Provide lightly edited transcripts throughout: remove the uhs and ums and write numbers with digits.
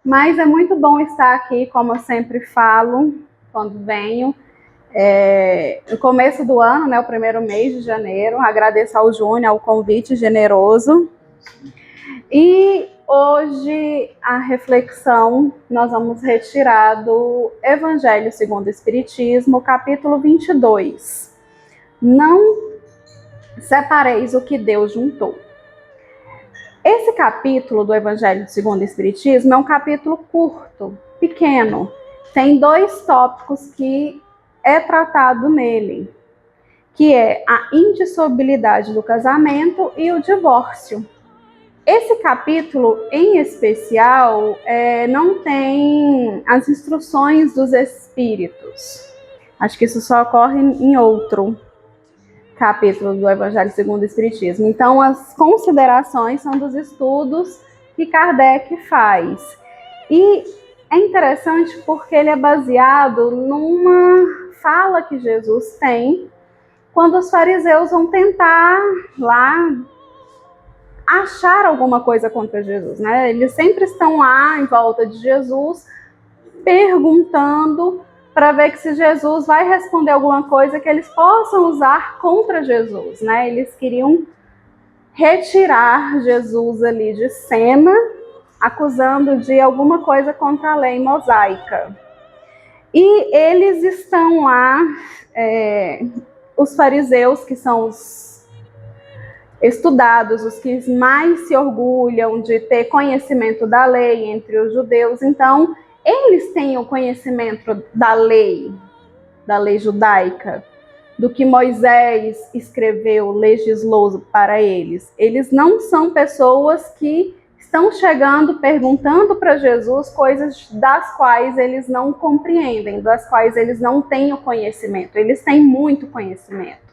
Mas é muito bom estar aqui, como eu sempre falo, quando venho. No começo do ano, né, o primeiro mês de janeiro, agradeço ao Júnior, ao convite generoso. E hoje a reflexão nós vamos retirar do Evangelho segundo o Espiritismo, capítulo 22. Não separeis o que Deus juntou. Esse capítulo do Evangelho segundo o Espiritismo é um capítulo curto, pequeno. Tem 2 tópicos que é tratado nele, que é a indissolubilidade do casamento e o divórcio. Esse capítulo, em especial, não tem as instruções dos espíritos. Acho que isso só ocorre em outro capítulo do Evangelho segundo o Espiritismo. Então, as considerações são dos estudos que Kardec faz. E é interessante porque ele é baseado numa fala que Jesus tem quando os fariseus vão tentar lá achar alguma coisa contra Jesus, né? Eles sempre estão lá em volta de Jesus, perguntando para ver que se Jesus vai responder alguma coisa que eles possam usar contra Jesus, né? Eles queriam retirar Jesus ali de cena, acusando de alguma coisa contra a lei mosaica. E eles estão lá, os fariseus, que são os estudados, os que mais se orgulham de ter conhecimento da lei entre os judeus, então eles têm o conhecimento da lei judaica, do que Moisés escreveu, legislou para eles. Eles não são pessoas que estão chegando, perguntando para Jesus coisas das quais eles não compreendem, das quais eles não têm o conhecimento. Eles têm muito conhecimento.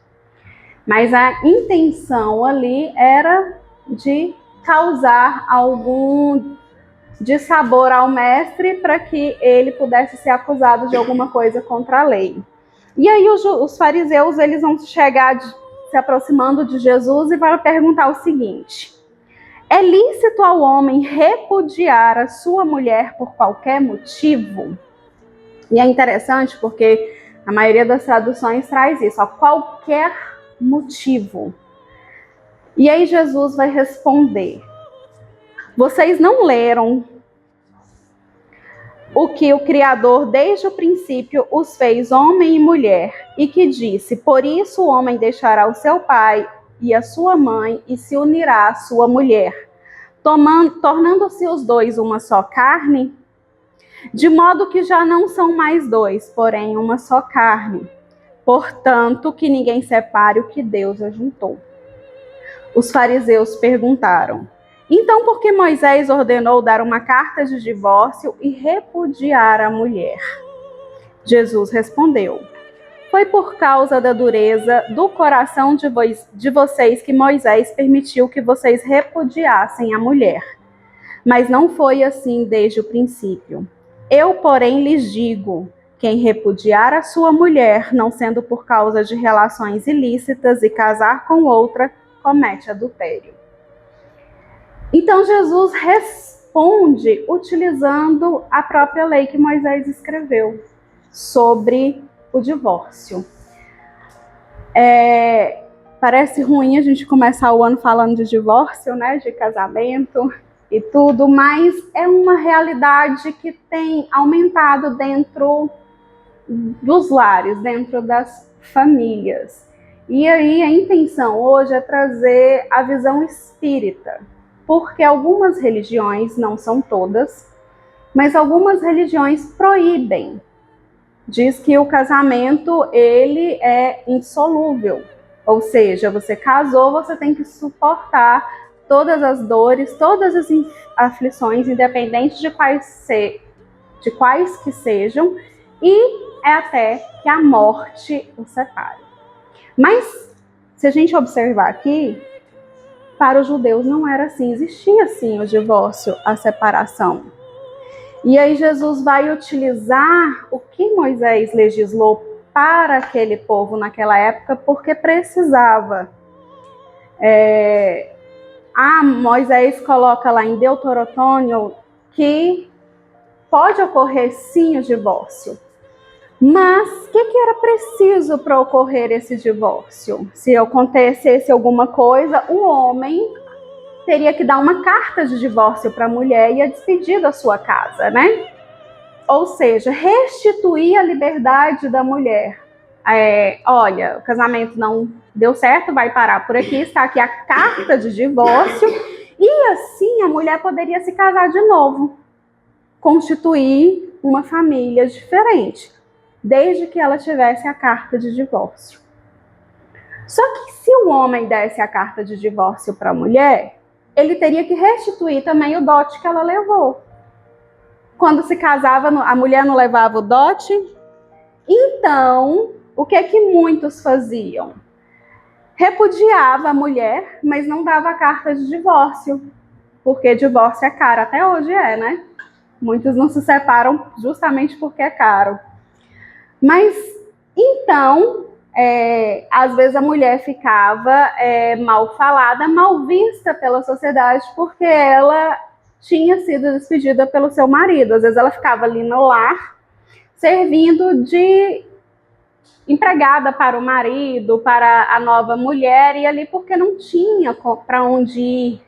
Mas a intenção ali era de causar algum dissabor ao mestre para que ele pudesse ser acusado de alguma coisa contra a lei. E aí os fariseus eles vão chegar se aproximando de Jesus e vão perguntar o seguinte: é lícito ao homem repudiar a sua mulher por qualquer motivo? E é interessante porque a maioria das traduções traz isso, a qualquer motivo. E aí Jesus vai responder: vocês não leram o que o Criador desde o princípio os fez homem e mulher, e que disse: por isso o homem deixará o seu pai e a sua mãe e se unirá à sua mulher, tornando-se os dois uma só carne? De modo que já não são mais dois, porém uma só carne. Portanto, que ninguém separe o que Deus ajuntou. Os fariseus perguntaram: então por que Moisés ordenou dar uma carta de divórcio e repudiar a mulher? Jesus respondeu: foi por causa da dureza do coração de vocês que Moisés permitiu que vocês repudiassem a mulher. Mas não foi assim desde o princípio. Eu, porém, lhes digo: quem repudiar a sua mulher, não sendo por causa de relações ilícitas, e casar com outra, comete adultério. Então Jesus responde utilizando a própria lei que Moisés escreveu sobre o divórcio. Parece ruim a gente começar o ano falando de divórcio, né, de casamento e tudo, mas é uma realidade que tem aumentado dentro dos lares, dentro das famílias. E aí a intenção hoje é trazer a visão espírita, porque algumas religiões, não são todas, mas algumas religiões proíbem. Diz que o casamento ele é indissolúvel, ou seja, você casou, você tem que suportar todas as dores, todas as aflições, independente de quais que sejam, e é até que a morte o separe. Mas, se a gente observar aqui, para os judeus não era assim, existia sim o divórcio, a separação. E aí Jesus vai utilizar o que Moisés legislou para aquele povo naquela época, porque precisava. Moisés coloca lá em Deuteronômio que pode ocorrer sim o divórcio. Mas o que era preciso para ocorrer esse divórcio? Se acontecesse alguma coisa, o homem teria que dar uma carta de divórcio para a mulher e a despedir da sua casa, né? Ou seja, restituir a liberdade da mulher. Olha, o casamento não deu certo, vai parar por aqui, está aqui a carta de divórcio, e assim a mulher poderia se casar de novo, constituir uma família diferente, desde que ela tivesse a carta de divórcio. Só que se o homem desse a carta de divórcio para a mulher, ele teria que restituir também o dote que ela levou. Quando se casava, a mulher não levava o dote. Então, o que é que muitos faziam? Repudiava a mulher, mas não dava a carta de divórcio, porque divórcio é caro, até hoje né? Muitos não se separam justamente porque é caro. Mas, então, às vezes a mulher ficava mal falada, mal vista pela sociedade, porque ela tinha sido despedida pelo seu marido. Às vezes ela ficava ali no lar, servindo de empregada para o marido, para a nova mulher, e ali porque não tinha para onde ir.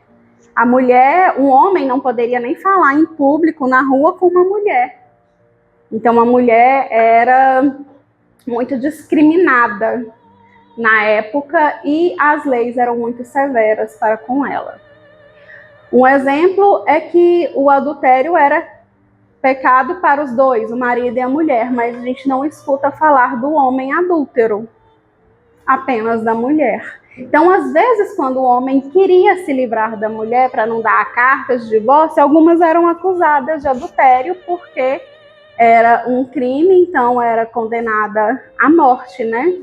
A mulher, um homem não poderia nem falar em público, na rua, com uma mulher. Então a mulher era muito discriminada na época e as leis eram muito severas para com ela. Um exemplo é que o adultério era pecado para os dois, o marido e a mulher, mas a gente não escuta falar do homem adúltero, apenas da mulher. Então, às vezes, quando o homem queria se livrar da mulher para não dar a carta de divórcio, algumas eram acusadas de adultério porque era um crime, então era condenada à morte, né?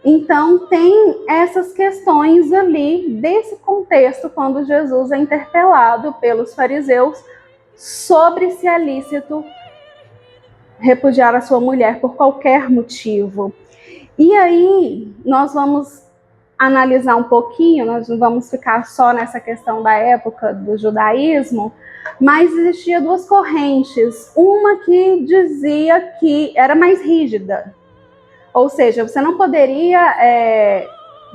Então, tem essas questões ali desse contexto quando Jesus é interpelado pelos fariseus sobre se é lícito repudiar a sua mulher por qualquer motivo. E aí, nós vamos analisar um pouquinho, nós não vamos ficar só nessa questão da época do judaísmo, mas existia duas correntes. Uma que dizia que era mais rígida, ou seja, você não poderia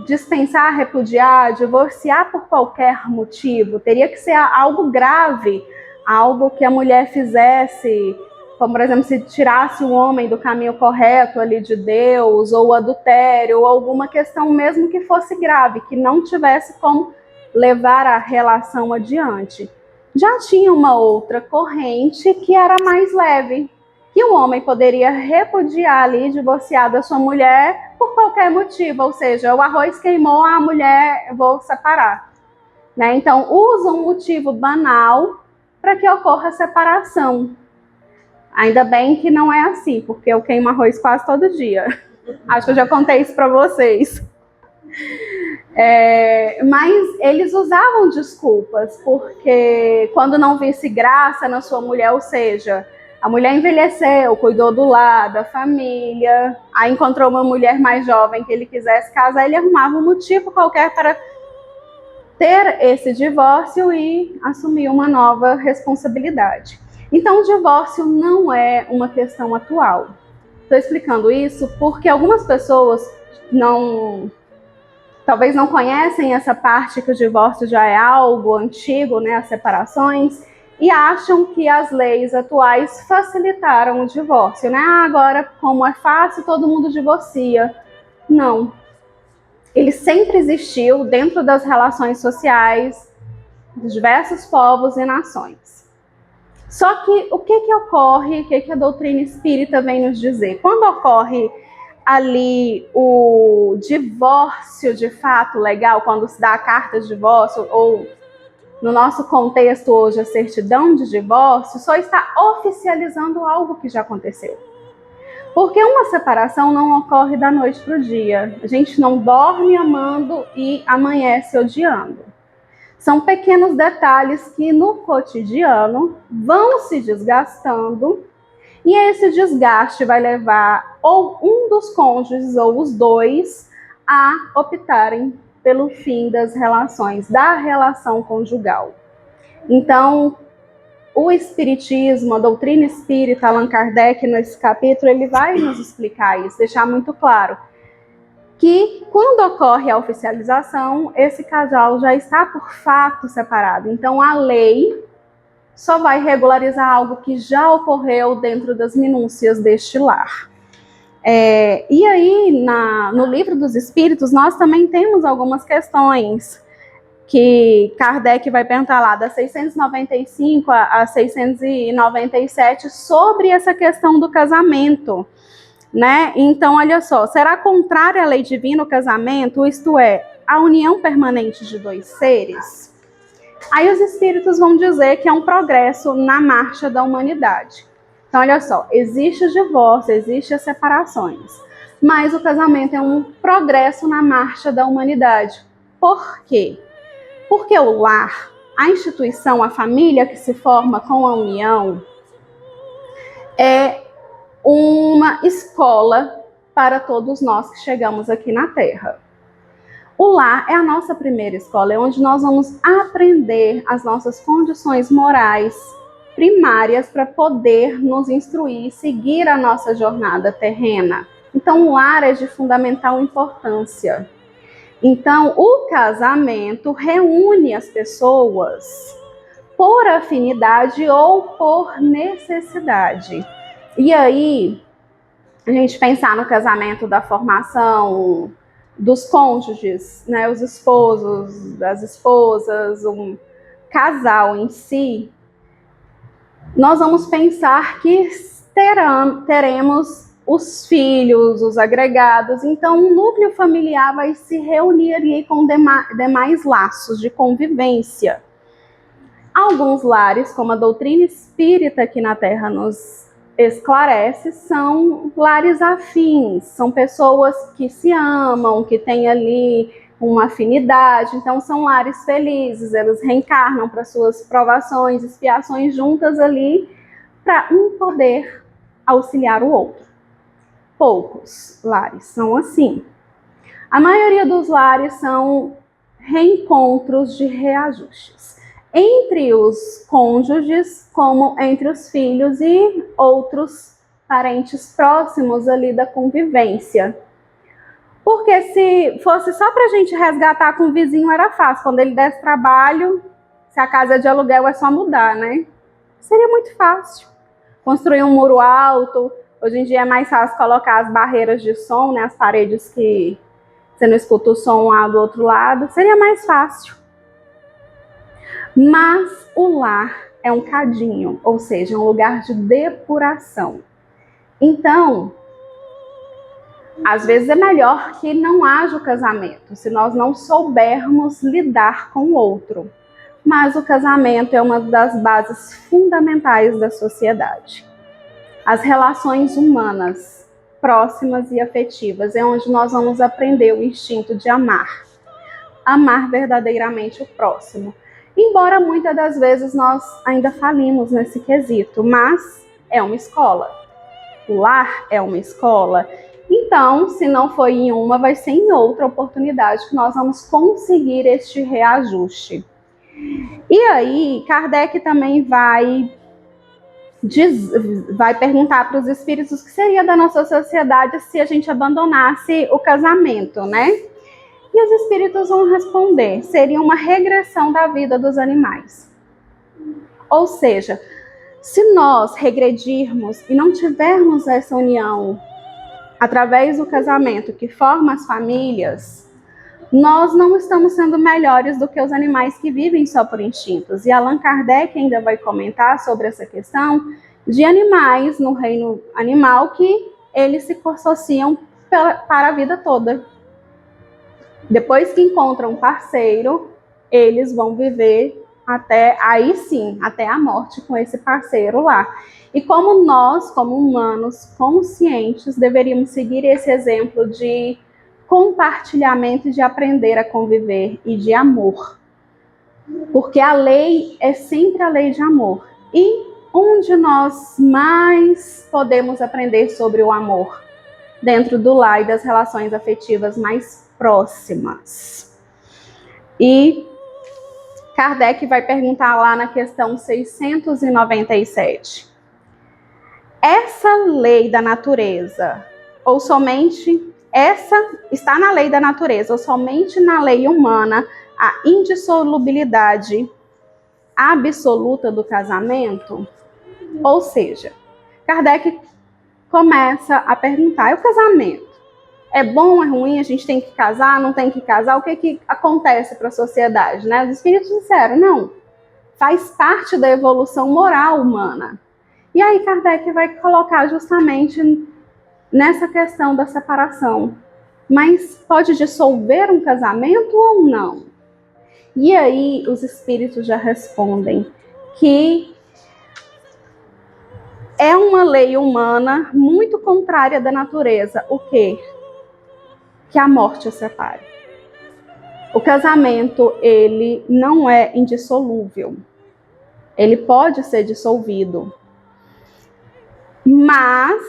dispensar, repudiar, divorciar por qualquer motivo, teria que ser algo grave, algo que a mulher fizesse, como por exemplo, se tirasse o homem do caminho correto ali de Deus, ou o adultério, ou alguma questão mesmo que fosse grave, que não tivesse como levar a relação adiante. Já tinha uma outra corrente que era mais leve, que um homem poderia repudiar ali, divorciar da sua mulher por qualquer motivo, ou seja, o arroz queimou, a mulher, vou separar. Né? Então, usa um motivo banal para que ocorra a separação. Ainda bem que não é assim, porque eu queimo arroz quase todo dia. Acho que eu já contei isso para vocês. Mas eles usavam desculpas, porque quando não visse graça na sua mulher, ou seja, a mulher envelheceu, cuidou do lar, da família, aí encontrou uma mulher mais jovem que ele quisesse casar, ele arrumava um motivo qualquer para ter esse divórcio e assumir uma nova responsabilidade. Então, o divórcio não é uma questão atual. Estou explicando isso porque algumas pessoas talvez não conhecem essa parte que o divórcio já é algo antigo, né, as separações, e acham que as leis atuais facilitaram o divórcio, né? Agora, como é fácil, todo mundo divorcia. Não. Ele sempre existiu dentro das relações sociais de diversos povos e nações. Só que o que ocorre, o que a doutrina espírita vem nos dizer? Quando ocorre ali o divórcio de fato legal, quando se dá a carta de divórcio, ou no nosso contexto hoje a certidão de divórcio, só está oficializando algo que já aconteceu. Porque uma separação não ocorre da noite para o dia. A gente não dorme amando e amanhece odiando. São pequenos detalhes que no cotidiano vão se desgastando e esse desgaste vai levar ou um dos cônjuges ou os dois a optarem pelo fim das relações, da relação conjugal. Então, o Espiritismo, a doutrina espírita, Allan Kardec, nesse capítulo, ele vai nos explicar isso, deixar muito claro que quando ocorre a oficialização, esse casal já está por fato separado. Então, a lei só vai regularizar algo que já ocorreu dentro das minúcias deste lar. E aí, no Livro dos Espíritos, nós também temos algumas questões que Kardec vai perguntar lá, das 695 a 697, sobre essa questão do casamento, né? Então, olha só, será contrária à lei divina o casamento, isto é, a união permanente de dois seres? Aí os espíritos vão dizer que é um progresso na marcha da humanidade. Então, olha só, existe o divórcio, existem as separações, mas o casamento é um progresso na marcha da humanidade. Por quê? Porque o lar, a instituição, a família que se forma com a união, é uma escola para todos nós que chegamos aqui na Terra. O lar é a nossa primeira escola, é onde nós vamos aprender as nossas condições morais primárias para poder nos instruir e seguir a nossa jornada terrena. Então, o lar é de fundamental importância. Então, o casamento reúne as pessoas por afinidade ou por necessidade. E aí, a gente pensar no casamento da formação dos cônjuges, né, os esposos, as esposas, um casal em si, nós vamos pensar que teremos os filhos, os agregados, então o núcleo familiar vai se reunir ali com demais laços de convivência. Alguns lares, como a doutrina espírita aqui na Terra nos esclarece, são lares afins, são pessoas que se amam, que têm ali uma afinidade, então são lares felizes, eles reencarnam para suas provações, expiações juntas ali, para um poder auxiliar o outro. Poucos lares são assim. A maioria dos lares são reencontros de reajustes entre os cônjuges, como entre os filhos e outros parentes próximos ali da convivência. Porque se fosse só para a gente resgatar com o vizinho, era fácil. Quando ele desse trabalho, se a casa é de aluguel, é só mudar, né? Seria muito fácil. Construir um muro alto. Hoje em dia é mais fácil colocar as barreiras de som, né? As paredes que você não escuta o som lá do outro lado. Seria mais fácil. Mas o lar é um cadinho, ou seja, um lugar de depuração. Então, às vezes é melhor que não haja o casamento, se nós não soubermos lidar com o outro. Mas o casamento é uma das bases fundamentais da sociedade. As relações humanas, próximas e afetivas, é onde nós vamos aprender o instinto de amar. Amar verdadeiramente o próximo. Embora muitas das vezes nós ainda falimos nesse quesito, mas é uma escola. O lar é uma escola. Então, se não foi em uma, vai ser em outra oportunidade que nós vamos conseguir este reajuste. E aí, Kardec também vai perguntar para os espíritos o que seria da nossa sociedade se a gente abandonasse o casamento, né? E os espíritos vão responder, seria uma regressão da vida dos animais. Ou seja, se nós regredirmos e não tivermos essa união através do casamento que forma as famílias, nós não estamos sendo melhores do que os animais que vivem só por instintos. E Allan Kardec ainda vai comentar sobre essa questão de animais no reino animal que eles se associam para a vida toda. Depois que encontram um parceiro, eles vão viver até a morte com esse parceiro lá. E como nós, como humanos conscientes, deveríamos seguir esse exemplo de compartilhamento, de aprender a conviver e de amor. Porque a lei é sempre a lei de amor. E onde nós mais podemos aprender sobre o amor? Dentro do lar e das relações afetivas mais próximas. E Kardec vai perguntar lá na questão 697. Essa lei da natureza, ou somente essa está na lei da natureza, ou somente na lei humana, a indissolubilidade absoluta do casamento? Ou seja, Kardec começa a perguntar, e o casamento? É bom, é ruim, a gente tem que casar, não tem que casar? O que acontece para a sociedade, né? Os espíritos disseram, não, faz parte da evolução moral humana. E aí Kardec vai colocar justamente nessa questão da separação. Mas pode dissolver um casamento ou não? E aí os espíritos já respondem que é uma lei humana muito contrária da natureza. O quê? Que a morte os separe. O casamento, ele não é indissolúvel. Ele pode ser dissolvido. Mas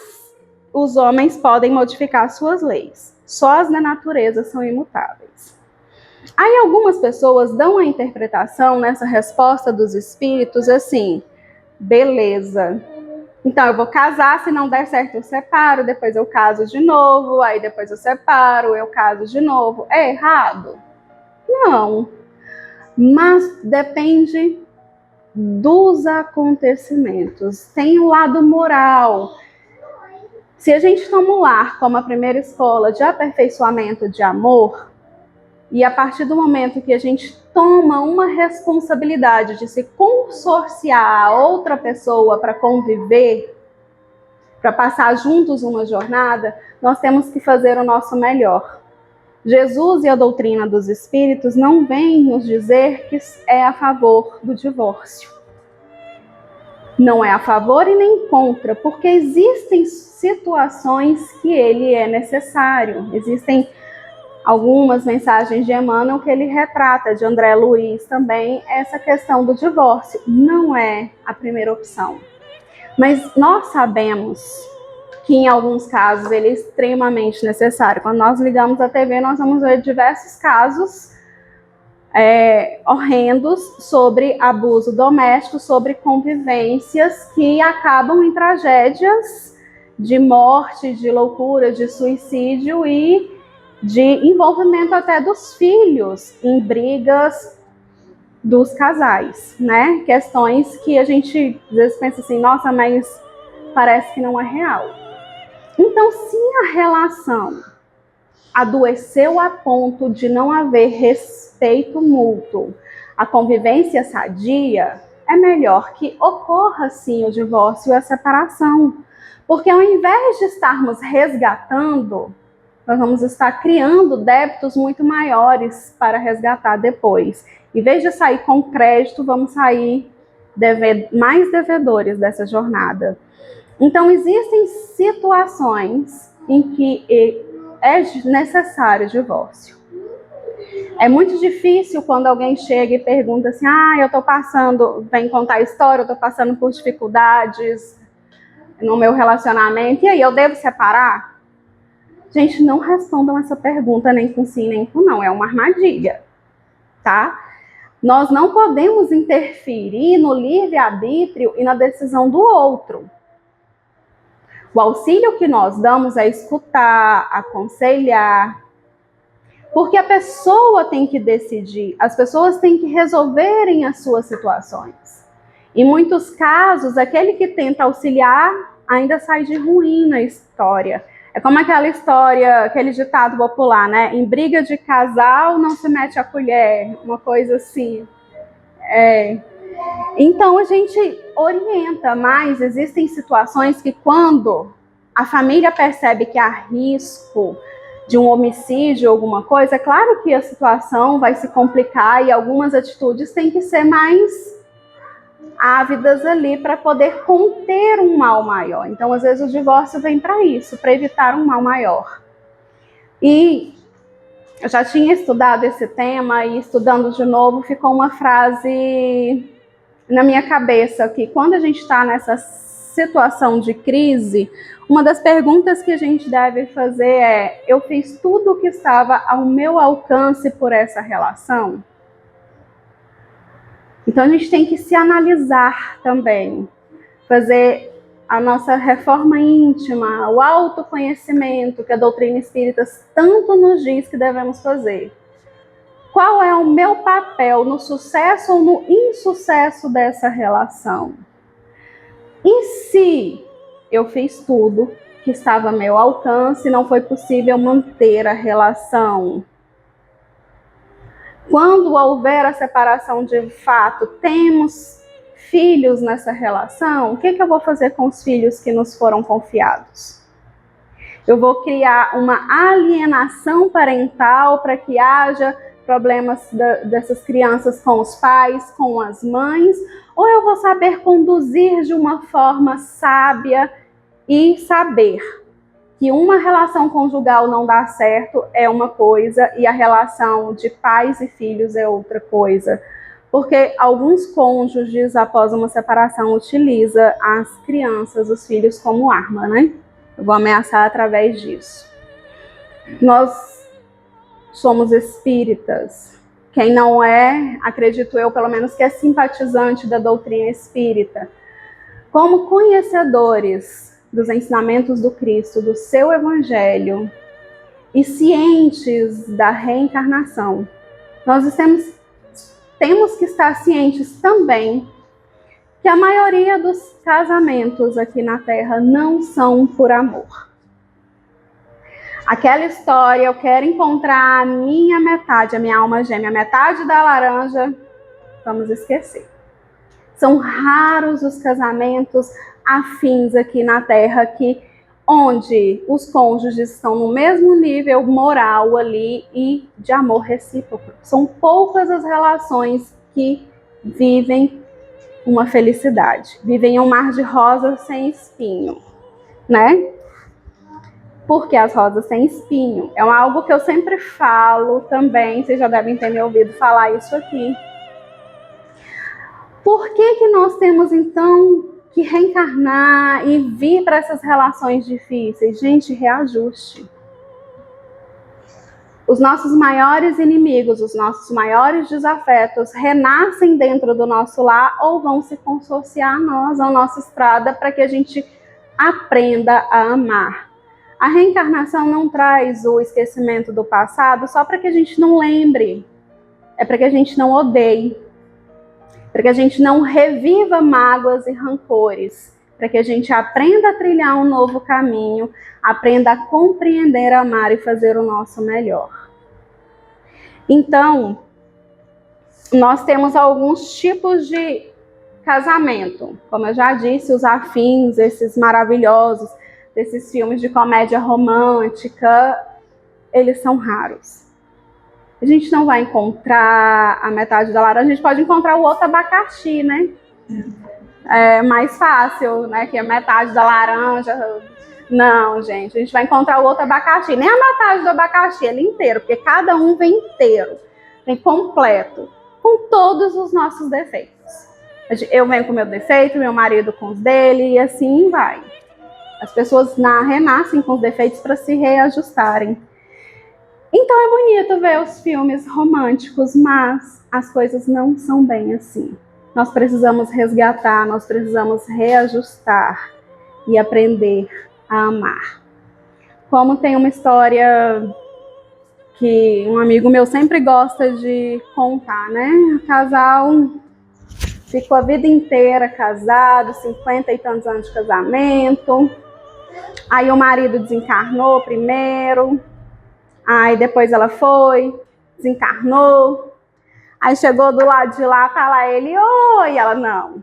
os homens podem modificar suas leis. Só as da natureza são imutáveis. Aí algumas pessoas dão a interpretação nessa resposta dos espíritos assim, beleza, então eu vou casar, se não der certo eu separo, depois eu caso de novo, aí depois eu separo, eu caso de novo. É errado? Não, mas depende dos acontecimentos, tem o lado moral. Se a gente toma o lar como a primeira escola de aperfeiçoamento de amor, e a partir do momento que a gente toma uma responsabilidade de se consorciar a outra pessoa para conviver, para passar juntos uma jornada, nós temos que fazer o nosso melhor. Jesus e a doutrina dos espíritos não vem nos dizer que é a favor do divórcio. Não é a favor e nem contra, porque existem situações que ele é necessário. Existem algumas mensagens de Emmanuel que ele retrata, de André Luiz também, essa questão do divórcio. Não é a primeira opção. Mas nós sabemos que em alguns casos ele é extremamente necessário. Quando nós ligamos a TV, nós vamos ver diversos casos horrendos sobre abuso doméstico, sobre convivências que acabam em tragédias de morte, de loucura, de suicídio e de envolvimento até dos filhos em brigas dos casais, né? Questões que a gente às vezes pensa assim, nossa, mas parece que não é real. Então, se a relação adoeceu a ponto de não haver respeito mútuo, a convivência sadia, é melhor que ocorra sim o divórcio e a separação. Porque ao invés de estarmos resgatando, nós vamos estar criando débitos muito maiores para resgatar depois. Em vez de sair com crédito, vamos sair mais devedores dessa jornada. Então, existem situações em que é necessário divórcio. É muito difícil quando alguém chega e pergunta assim, eu estou passando, vem contar a história, eu estou passando por dificuldades no meu relacionamento, e aí, eu devo separar? Gente, não respondam essa pergunta nem com sim, nem com não. É uma armadilha, tá? Nós não podemos interferir no livre-arbítrio e na decisão do outro. O auxílio que nós damos é escutar, aconselhar, porque a pessoa tem que decidir, as pessoas têm que resolverem as suas situações. Em muitos casos, aquele que tenta auxiliar ainda sai de ruim na história. É como aquela história, aquele ditado popular, né? Em briga de casal não se mete a colher, uma coisa assim. Então a gente orienta, mas existem situações que quando a família percebe que há risco de um homicídio ou alguma coisa, é claro que a situação vai se complicar e algumas atitudes têm que ser mais ávidas ali para poder conter um mal maior. Então, às vezes, o divórcio vem para isso, para evitar um mal maior. E eu já tinha estudado esse tema e estudando de novo, ficou uma frase na minha cabeça que quando a gente está nessa situação de crise, uma das perguntas que a gente deve fazer é: eu fiz tudo o que estava ao meu alcance por essa relação? Então a gente tem que se analisar também, fazer a nossa reforma íntima, o autoconhecimento que a doutrina espírita tanto nos diz que devemos fazer. Qual é o meu papel no sucesso ou no insucesso dessa relação? E se eu fiz tudo que estava a meu alcance e não foi possível manter a relação? Quando houver a separação de fato, temos filhos nessa relação, o que eu vou fazer com os filhos que nos foram confiados? Eu vou criar uma alienação parental para que haja problemas dessas crianças com os pais, com as mães, ou eu vou saber conduzir de uma forma sábia e saber que uma relação conjugal não dá certo é uma coisa e a relação de pais e filhos é outra coisa. Porque alguns cônjuges, após uma separação, utilizam as crianças, os filhos, como arma, né? Eu vou ameaçar através disso. Nós somos espíritas. Quem não é, acredito eu, pelo menos que é simpatizante da doutrina espírita. Como conhecedores dos ensinamentos do Cristo, do seu Evangelho, e cientes da reencarnação, nós temos que estar cientes também que a maioria dos casamentos aqui na Terra não são por amor. Aquela história, eu quero encontrar a minha metade, a minha alma gêmea, a metade da laranja, vamos esquecer. São raros os casamentos afins aqui na Terra, onde os cônjuges estão no mesmo nível moral ali e de amor recíproco. São poucas as relações que vivem uma felicidade, vivem um mar de rosas sem espinho, né? Porque as rosas sem espinho é algo que eu sempre falo também, vocês já devem ter me ouvido falar isso aqui. Por que nós temos, então, que reencarnar e vir para essas relações difíceis? Gente, reajuste. Os nossos maiores inimigos, os nossos maiores desafetos renascem dentro do nosso lar ou vão se consociar a nós, à nossa estrada, para que a gente aprenda a amar. A reencarnação não traz o esquecimento do passado só para que a gente não lembre. É para que a gente não odeie. Para que a gente não reviva mágoas e rancores, para que a gente aprenda a trilhar um novo caminho, aprenda a compreender, amar e fazer o nosso melhor. Então, nós temos alguns tipos de casamento. Como eu já disse, os afins, esses maravilhosos, desses filmes de comédia romântica, eles são raros. A gente não vai encontrar a metade da laranja, a gente pode encontrar o outro abacaxi, né? É mais fácil, né? Que é metade da laranja. Não, gente, a gente vai encontrar o outro abacaxi. Nem a metade do abacaxi, ele inteiro, porque cada um vem inteiro, vem completo, com todos os nossos defeitos. Eu venho com o meu defeito, meu marido com os dele, e assim vai. As pessoas renascem com os defeitos para se reajustarem. Então é bonito ver os filmes românticos, mas as coisas não são bem assim. Nós precisamos resgatar, nós precisamos reajustar e aprender a amar. Como tem uma história que um amigo meu sempre gosta de contar, né? O casal ficou a vida inteira casado, 50 e tantos anos de casamento. Aí o marido desencarnou primeiro. Aí depois ela foi, desencarnou. Aí chegou do lado de lá, tá lá ele, oi, ela, não.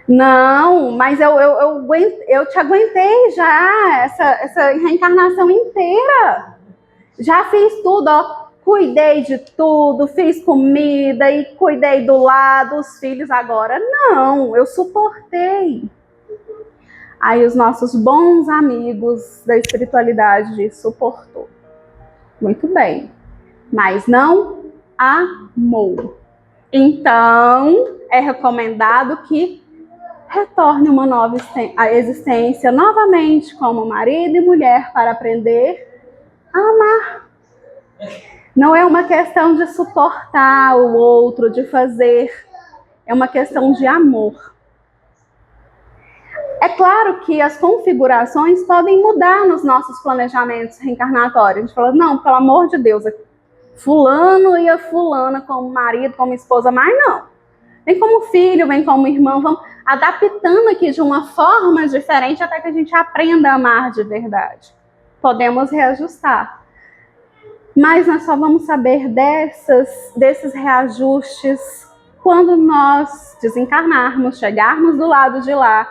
Não, mas eu te aguentei já, essa reencarnação inteira. Já fiz tudo, ó, cuidei de tudo, fiz comida e cuidei do lado, os filhos agora. Não, eu suportei. Aí os nossos bons amigos da espiritualidade suportou. Muito bem, mas não amou. Então, é recomendado que retorne uma nova existência novamente como marido e mulher para aprender a amar. Não é uma questão de suportar o outro, de fazer. É uma questão de amor. É claro que as configurações podem mudar nos nossos planejamentos reencarnatórios. A gente fala, não, pelo amor de Deus, fulano e a fulana como marido, como esposa, mas não. Vem como filho, vem como irmão, vamos adaptando aqui de uma forma diferente até que a gente aprenda a amar de verdade. Podemos reajustar. Mas nós só vamos saber desses reajustes quando nós desencarnarmos, chegarmos do lado de lá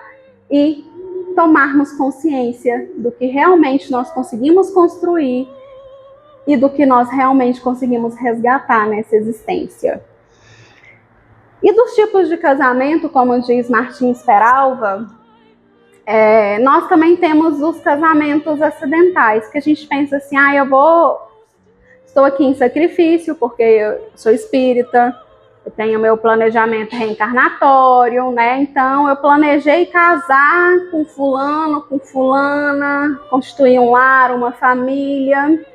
e tomarmos consciência do que realmente nós conseguimos construir e do que nós realmente conseguimos resgatar nessa existência. E dos tipos de casamento, como diz Martins Peralva, nós também temos os casamentos acidentais, que a gente pensa assim, estou aqui em sacrifício porque eu sou espírita, eu tenho meu planejamento reencarnatório, né? Então eu planejei casar com fulano, com fulana, constituir um lar, uma família.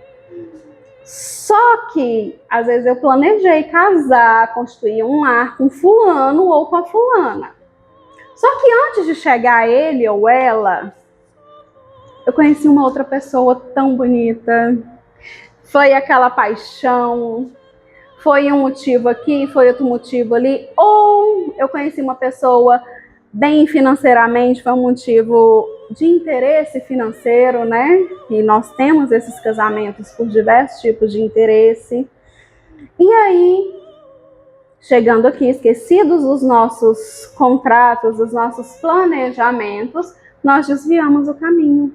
Só que, às vezes, eu planejei casar, construir um lar com fulano ou com a fulana. Só que antes de chegar ele ou ela, eu conheci uma outra pessoa tão bonita. Foi aquela paixão, foi um motivo aqui, foi outro motivo ali. Ou eu conheci uma pessoa bem financeiramente, foi um motivo de interesse financeiro, né? E nós temos esses casamentos por diversos tipos de interesse. E aí, chegando aqui, esquecidos os nossos contratos, os nossos planejamentos, nós desviamos o caminho.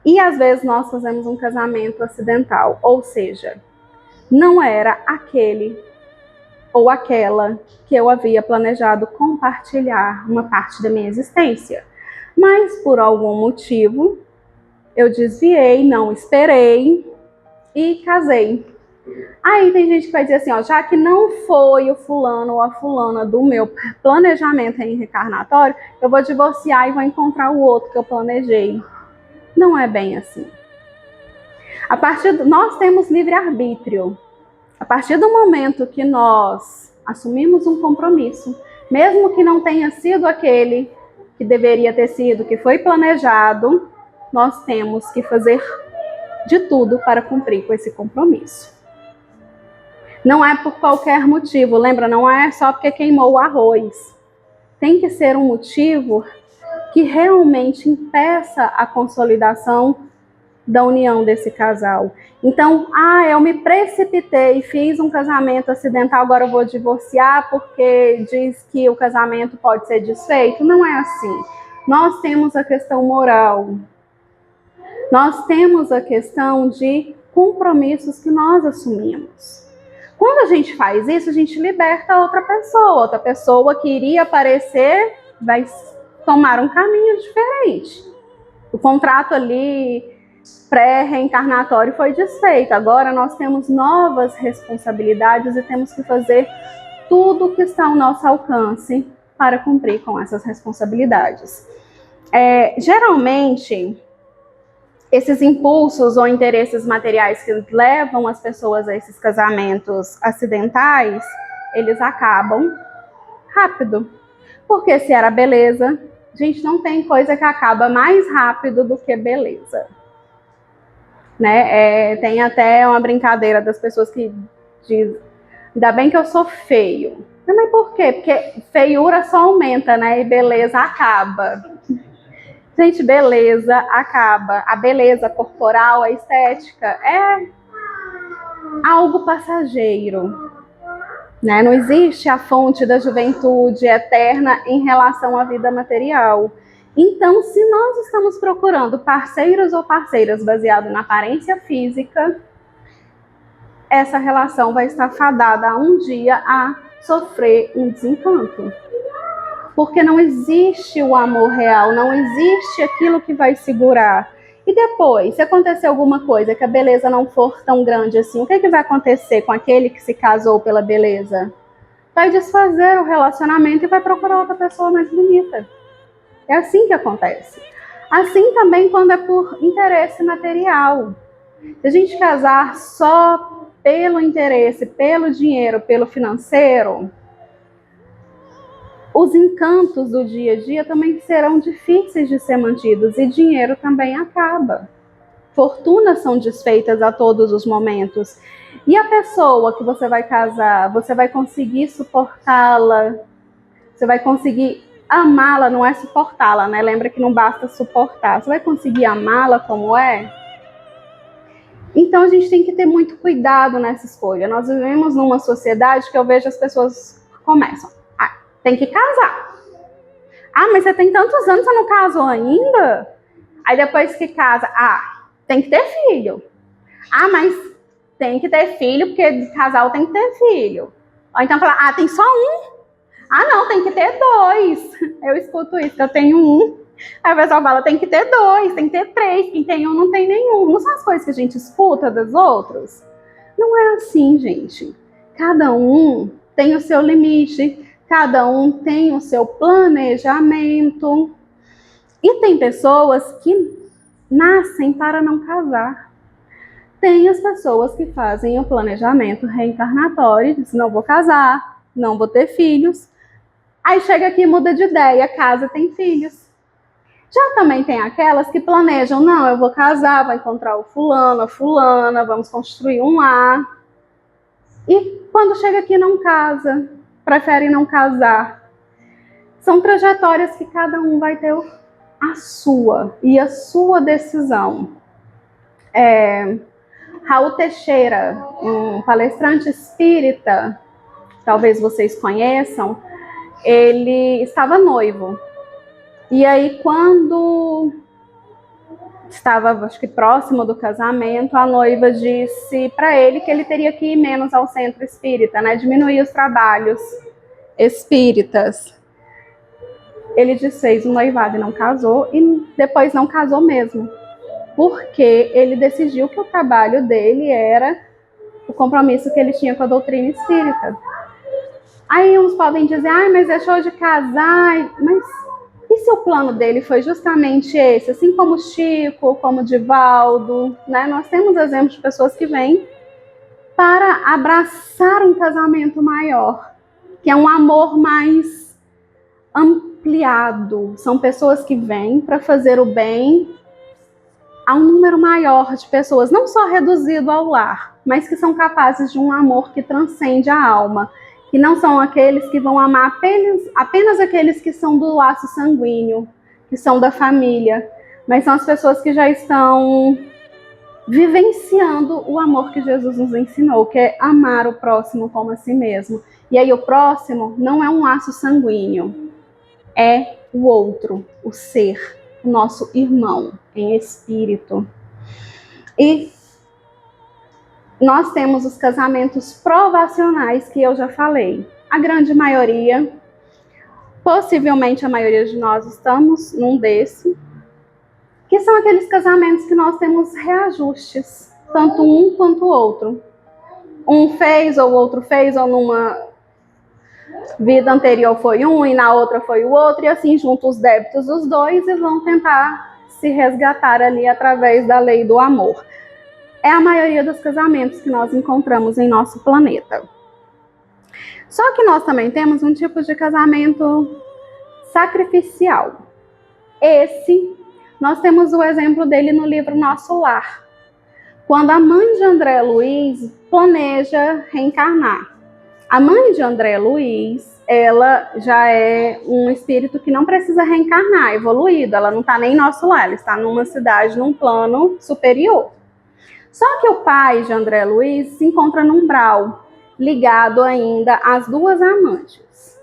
E às vezes nós fazemos um casamento acidental, ou seja, não era aquele ou aquela que eu havia planejado compartilhar uma parte da minha existência. Mas por algum motivo eu desviei, não esperei e casei. Aí tem gente que vai dizer assim, já que não foi o fulano ou a fulana do meu planejamento reencarnatório, eu vou divorciar e vou encontrar o outro que eu planejei. Não é bem assim. Nós temos livre-arbítrio. A partir do momento que nós assumimos um compromisso, mesmo que não tenha sido aquele que deveria ter sido, que foi planejado, nós temos que fazer de tudo para cumprir com esse compromisso. Não é por qualquer motivo, lembra? Não é só porque queimou o arroz. Tem que ser um motivo que realmente impeça a consolidação da união desse casal. Então, eu me precipitei, fiz um casamento acidental, agora eu vou divorciar porque diz que o casamento pode ser desfeito. Não é assim. Nós temos a questão moral. Nós temos a questão de compromissos que nós assumimos. Quando a gente faz isso, a gente liberta outra pessoa que iria aparecer vai tomar um caminho diferente. O contrato ali pré-reencarnatório foi desfeito. Agora nós temos novas responsabilidades e temos que fazer tudo o que está ao nosso alcance para cumprir com essas responsabilidades. Geralmente, esses impulsos ou interesses materiais que levam as pessoas a esses casamentos acidentais, eles acabam rápido. Porque se era beleza, gente, não tem coisa que acaba mais rápido do que beleza. Né? Tem até uma brincadeira das pessoas que dizem, ainda bem que eu sou feio. Mas por quê? Porque feiura só aumenta, né? E beleza acaba. Gente, beleza acaba. A beleza corporal, a estética é algo passageiro. Né? Não existe a fonte da juventude eterna em relação à vida material. Então, se nós estamos procurando parceiros ou parceiras baseados na aparência física, essa relação vai estar fadada um dia a sofrer um desencanto. Porque não existe o amor real, não existe aquilo que vai segurar. E depois, se acontecer alguma coisa que a beleza não for tão grande assim, o que vai acontecer com aquele que se casou pela beleza? Vai desfazer o relacionamento e vai procurar outra pessoa mais bonita. É assim que acontece. Assim também quando é por interesse material. Se a gente casar só pelo interesse, pelo dinheiro, pelo financeiro, os encantos do dia a dia também serão difíceis de ser mantidos e dinheiro também acaba. Fortunas são desfeitas a todos os momentos. E a pessoa que você vai casar, você vai conseguir suportá-la, você vai conseguir amá-la, não é suportá-la, né? Lembra que não basta suportar, você vai conseguir amá-la como é? Então a gente tem que ter muito cuidado nessa escolha. Nós vivemos numa sociedade que eu vejo as pessoas começam, tem que casar. Mas você tem tantos anos, você não casou ainda? Aí depois que casa, tem que ter filho. Mas tem que ter filho, porque casal tem que ter filho. Ou então fala, tem só um? Não, tem que ter 2. Eu escuto isso, eu tenho 1. Aí o pessoal fala, tem que ter 2, tem que ter 3. Quem tem 1 não tem nenhum. Não são as coisas que a gente escuta dos outros? Não é assim, gente. Cada um tem o seu limite, cada um tem o seu planejamento. E tem pessoas que nascem para não casar. Tem as pessoas que fazem o planejamento reencarnatório, dizem, não vou casar, não vou ter filhos. Aí chega aqui, muda de ideia, casa, tem filhos. Já também tem aquelas que planejam, não, eu vou casar, vou encontrar o fulano, a fulana, vamos construir um lar. E quando chega aqui não casa, prefere não casar. São trajetórias que cada um vai ter a sua decisão. Raul Teixeira, um palestrante espírita, talvez vocês conheçam, ele estava noivo. E aí, quando estava, acho que próximo do casamento, a noiva disse para ele que ele teria que ir menos ao centro espírita, né? Diminuir os trabalhos espíritas. Ele desfez o noivado e não casou, e depois não casou mesmo, porque ele decidiu que o trabalho dele era o compromisso que ele tinha com a doutrina espírita. Aí uns podem dizer, mas deixou de casar, mas e se o plano dele foi justamente esse? Assim como Chico, como Divaldo, né? Nós temos exemplos de pessoas que vêm para abraçar um casamento maior, que é um amor mais ampliado. São pessoas que vêm para fazer o bem a um número maior de pessoas, não só reduzido ao lar, mas que são capazes de um amor que transcende a alma, que não são aqueles que vão amar apenas aqueles que são do laço sanguíneo, que são da família, mas são as pessoas que já estão vivenciando o amor que Jesus nos ensinou, que é amar o próximo como a si mesmo. E aí o próximo não é um laço sanguíneo, é o outro, o ser, o nosso irmão em espírito. E nós temos os casamentos provacionais, que eu já falei. A grande maioria, possivelmente a maioria de nós estamos num desse, que são aqueles casamentos que nós temos reajustes, tanto um quanto o outro. Um fez, ou o outro fez, ou numa vida anterior foi um, e na outra foi o outro, e assim juntam os débitos dos dois e vão tentar se resgatar ali através da lei do amor. É a maioria dos casamentos que nós encontramos em nosso planeta. Só que nós também temos um tipo de casamento sacrificial. Esse, nós temos o exemplo dele no livro Nosso Lar. Quando a mãe de André Luiz planeja reencarnar. A mãe de André Luiz, ela já é um espírito que não precisa reencarnar, evoluído. Ela não está nem em nosso lar, ela está numa cidade, num plano superior. Só que o pai de André Luiz se encontra num umbral, ligado ainda às duas amantes.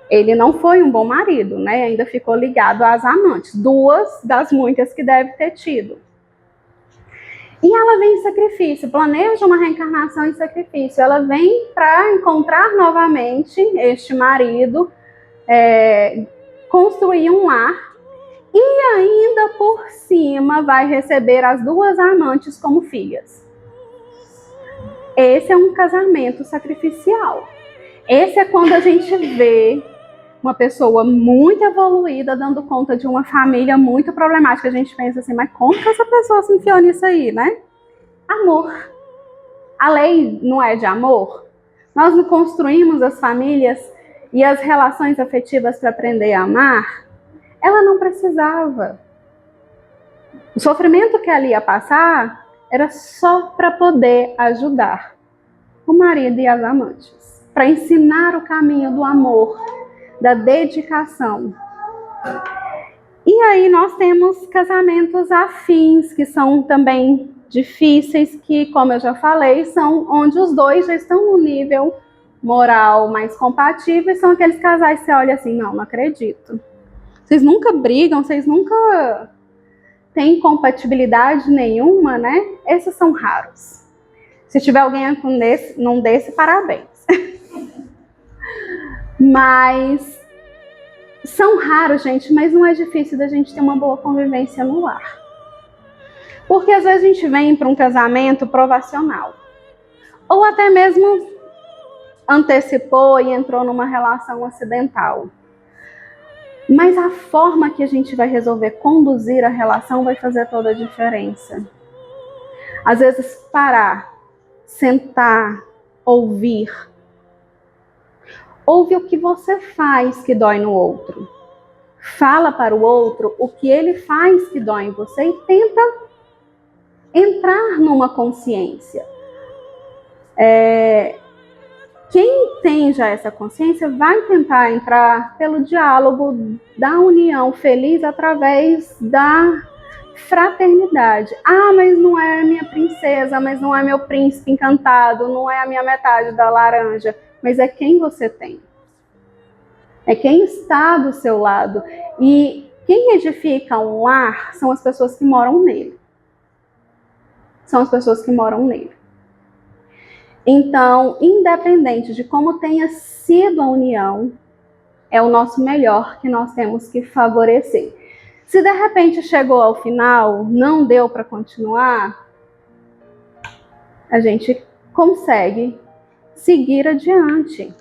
Ele não foi um bom marido, né? Ainda ficou ligado às amantes, duas das muitas que deve ter tido. E ela vem em sacrifício, planeja uma reencarnação em sacrifício. Ela vem para encontrar novamente este marido, construir um lar, e ainda por cima vai receber as duas amantes como filhas. Esse é um casamento sacrificial. Esse é quando a gente vê uma pessoa muito evoluída dando conta de uma família muito problemática. A gente pensa assim, mas como que essa pessoa se enfiou nisso aí, né? Amor. A lei não é de amor? Nós não construímos as famílias e as relações afetivas para aprender a amar? Ela não precisava. O sofrimento que ela ia passar era só para poder ajudar o marido e as amantes, para ensinar o caminho do amor, da dedicação. E aí nós temos casamentos afins, que são também difíceis, que, como eu já falei, são onde os dois já estão no nível moral mais compatível, são aqueles casais que você olha assim, não acredito. Vocês nunca brigam, vocês nunca têm compatibilidade nenhuma, né? Esses são raros. Se tiver alguém num desse, parabéns. Mas são raros, gente, mas não é difícil da gente ter uma boa convivência no lar. Porque às vezes a gente vem para um casamento provacional. Ou até mesmo antecipou e entrou numa relação acidental. Mas a forma que a gente vai resolver conduzir a relação vai fazer toda a diferença. Às vezes parar, sentar, ouvir. Ouve o que você faz que dói no outro. Fala para o outro o que ele faz que dói em você e tenta entrar numa consciência. Quem tem já essa consciência vai tentar entrar pelo diálogo da união feliz através da fraternidade. Ah, mas não é minha princesa, mas não é meu príncipe encantado, não é a minha metade da laranja, mas é quem você tem. É quem está do seu lado. E quem edifica um lar são as pessoas que moram nele. São as pessoas que moram nele. Então, independente de como tenha sido a união, é o nosso melhor que nós temos que favorecer. Se de repente chegou ao final, não deu para continuar, a gente consegue seguir adiante.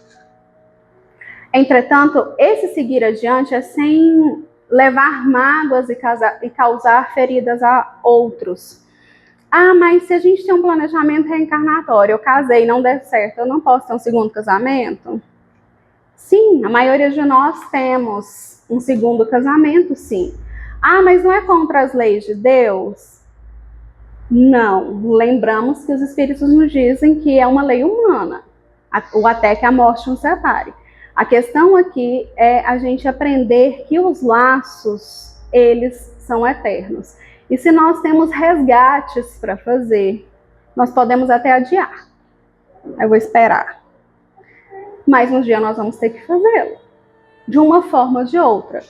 Entretanto, esse seguir adiante é sem levar mágoas e causar feridas a outros. Ah, mas se a gente tem um planejamento reencarnatório, eu casei e não der certo, eu não posso ter um segundo casamento? Sim, a maioria de nós temos um segundo casamento, sim. Ah, mas não é contra as leis de Deus? Não, lembramos que os espíritos nos dizem que é uma lei humana, ou até que a morte nos separe. A questão aqui é a gente aprender que os laços, eles são eternos. E se nós temos resgates para fazer, nós podemos até adiar. Eu vou esperar. Mas um dia nós vamos ter que fazê-lo. De uma forma ou de outra.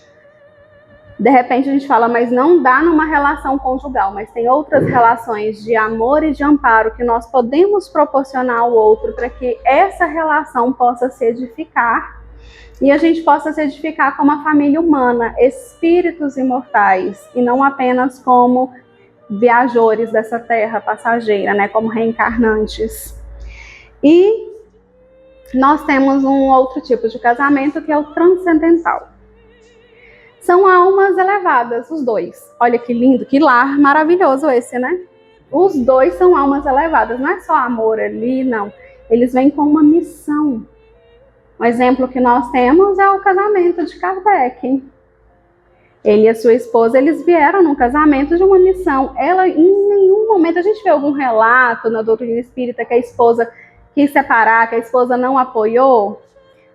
De repente a gente fala, mas não dá numa relação conjugal. Mas tem outras relações de amor e de amparo que nós podemos proporcionar ao outro para que essa relação possa se edificar. E a gente possa se edificar como a família humana, espíritos imortais, e não apenas como viajores dessa terra passageira, né, como reencarnantes. E nós temos um outro tipo de casamento que é o transcendental. São almas elevadas, os dois. Olha que lindo, que lar maravilhoso esse, né? Os dois são almas elevadas, não é só amor ali, não. Eles vêm com uma missão. Um exemplo que nós temos é o casamento de Kardec. Ele e a sua esposa, eles vieram num casamento de uma missão. Ela, em nenhum momento, a gente vê algum relato na doutrina espírita que a esposa quis separar, que a esposa não apoiou.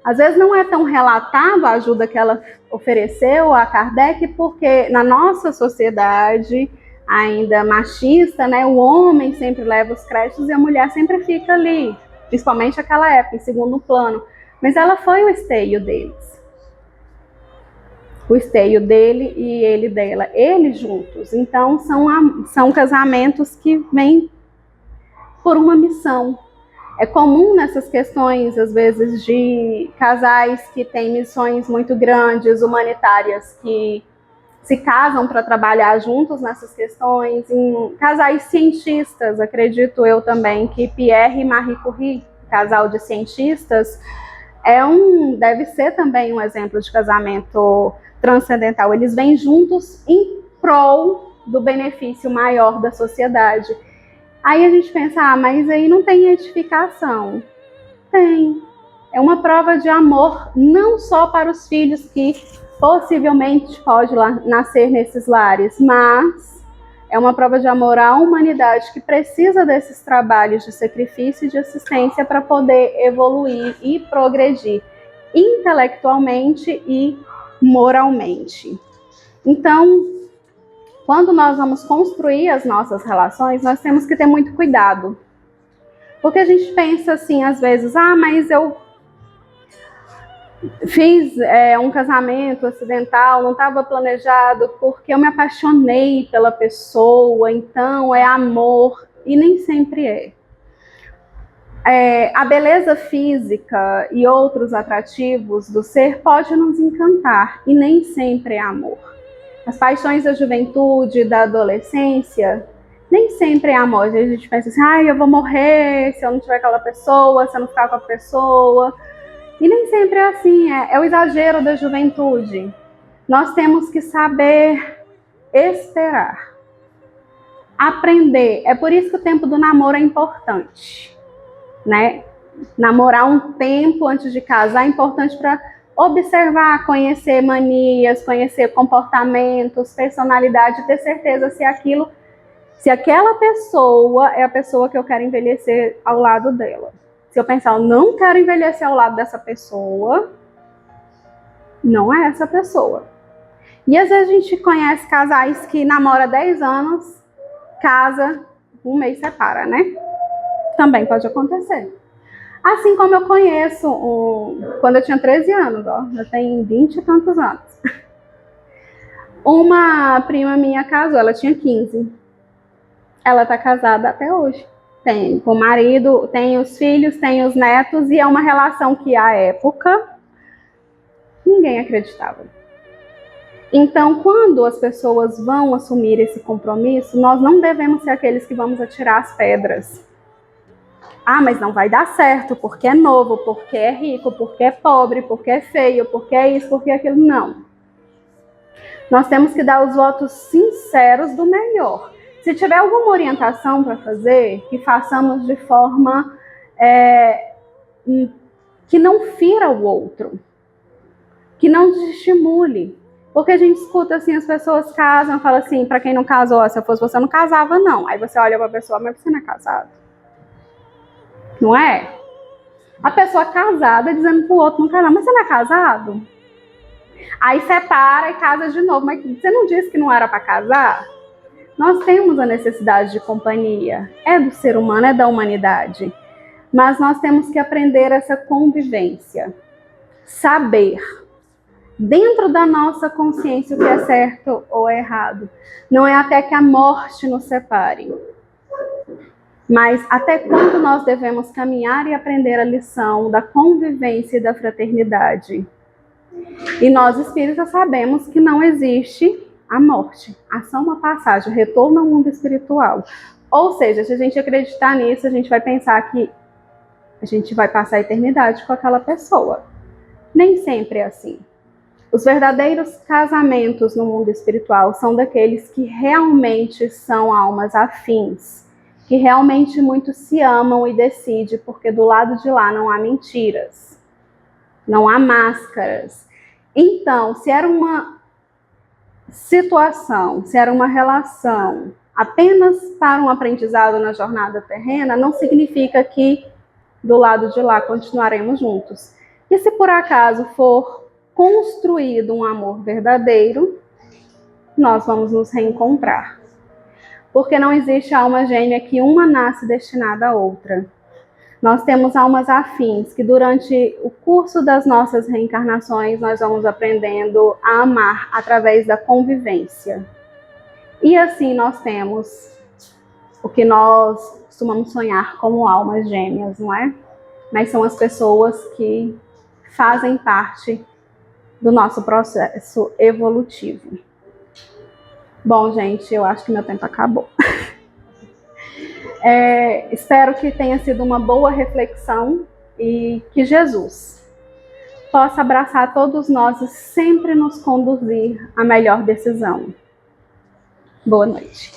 Às vezes não é tão relatado a ajuda que ela ofereceu a Kardec, porque na nossa sociedade ainda machista, né, o homem sempre leva os créditos e a mulher sempre fica ali, principalmente naquela época, em segundo plano. Mas ela foi o esteio deles. O esteio dele e ele dela. Eles juntos. Então, são casamentos que vêm por uma missão. É comum nessas questões, às vezes, de casais que têm missões muito grandes, humanitárias, que se casam para trabalhar juntos nessas questões. Em casais cientistas, acredito eu também, que Pierre e Marie Curie, casal de cientistas, deve ser também um exemplo de casamento transcendental. Eles vêm juntos em prol do benefício maior da sociedade. Aí a gente pensa, mas aí não tem edificação. Tem. É uma prova de amor, não só para os filhos que possivelmente pode nascer nesses lares, mas é uma prova de amor à humanidade que precisa desses trabalhos de sacrifício e de assistência para poder evoluir e progredir intelectualmente e moralmente. Então, quando nós vamos construir as nossas relações, nós temos que ter muito cuidado. Porque a gente pensa assim, às vezes, mas eu fiz um casamento acidental, não estava planejado, porque eu me apaixonei pela pessoa, então é amor, e nem sempre é. A beleza física e outros atrativos do ser pode nos encantar, e nem sempre é amor. As paixões da juventude, da adolescência, nem sempre é amor. A gente pensa assim, eu vou morrer se eu não tiver aquela pessoa, se eu não ficar com a pessoa. E nem sempre é assim, é o exagero da juventude. Nós temos que saber esperar, aprender. É por isso que o tempo do namoro é importante, né? Namorar um tempo antes de casar é importante para observar, conhecer manias, conhecer comportamentos, personalidade, ter certeza se aquela pessoa é a pessoa que eu quero envelhecer ao lado dela. Se eu pensar, eu não quero envelhecer ao lado dessa pessoa, não é essa pessoa. E às vezes a gente conhece casais que namoram 10 anos, casa, um mês separa, né? Também pode acontecer. Assim como eu conheço, quando eu tinha 13 anos, já tem 20 e tantos anos. Uma prima minha casou, ela tinha 15. Ela está casada até hoje. Tem o marido, tem os filhos, tem os netos, e é uma relação que, à época, ninguém acreditava. Então, quando as pessoas vão assumir esse compromisso, nós não devemos ser aqueles que vamos atirar as pedras. Mas não vai dar certo, porque é novo, porque é rico, porque é pobre, porque é feio, porque é isso, porque é aquilo. Não. Nós temos que dar os votos sinceros do melhor. Se tiver alguma orientação para fazer, que façamos de forma que não fira o outro, que não desestimule. Porque a gente escuta assim, as pessoas casam, fala assim, para quem não casou, se eu fosse você, não casava não. Aí você olha para a pessoa, mas você não é casado. Não é? A pessoa casada dizendo pro outro não casar, mas você não é casado? Aí separa e casa de novo, mas você não disse que não era para casar? Nós temos a necessidade de companhia, é do ser humano, é da humanidade, mas nós temos que aprender essa convivência, saber, dentro da nossa consciência, o que é certo ou errado. Não é até que a morte nos separe, mas até quando nós devemos caminhar e aprender a lição da convivência e da fraternidade. E nós espíritas sabemos que não existe a morte, há só uma passagem, retorno ao mundo espiritual. Ou seja, se a gente acreditar nisso, a gente vai pensar que a gente vai passar a eternidade com aquela pessoa. Nem sempre é assim. Os verdadeiros casamentos no mundo espiritual são daqueles que realmente são almas afins, que realmente muito se amam e decidem, porque do lado de lá não há mentiras, não há máscaras. Então, se era uma situação, se era uma relação apenas para um aprendizado na jornada terrena, não significa que do lado de lá continuaremos juntos. E se por acaso for construído um amor verdadeiro, nós vamos nos reencontrar. Porque não existe alma gêmea que uma nasce destinada à outra. Nós temos almas afins que durante o curso das nossas reencarnações nós vamos aprendendo a amar através da convivência. E assim nós temos o que nós costumamos sonhar como almas gêmeas, não é? Mas são as pessoas que fazem parte do nosso processo evolutivo. Bom, gente, eu acho que meu tempo acabou. Espero que tenha sido uma boa reflexão e que Jesus possa abraçar todos nós e sempre nos conduzir à melhor decisão. Boa noite.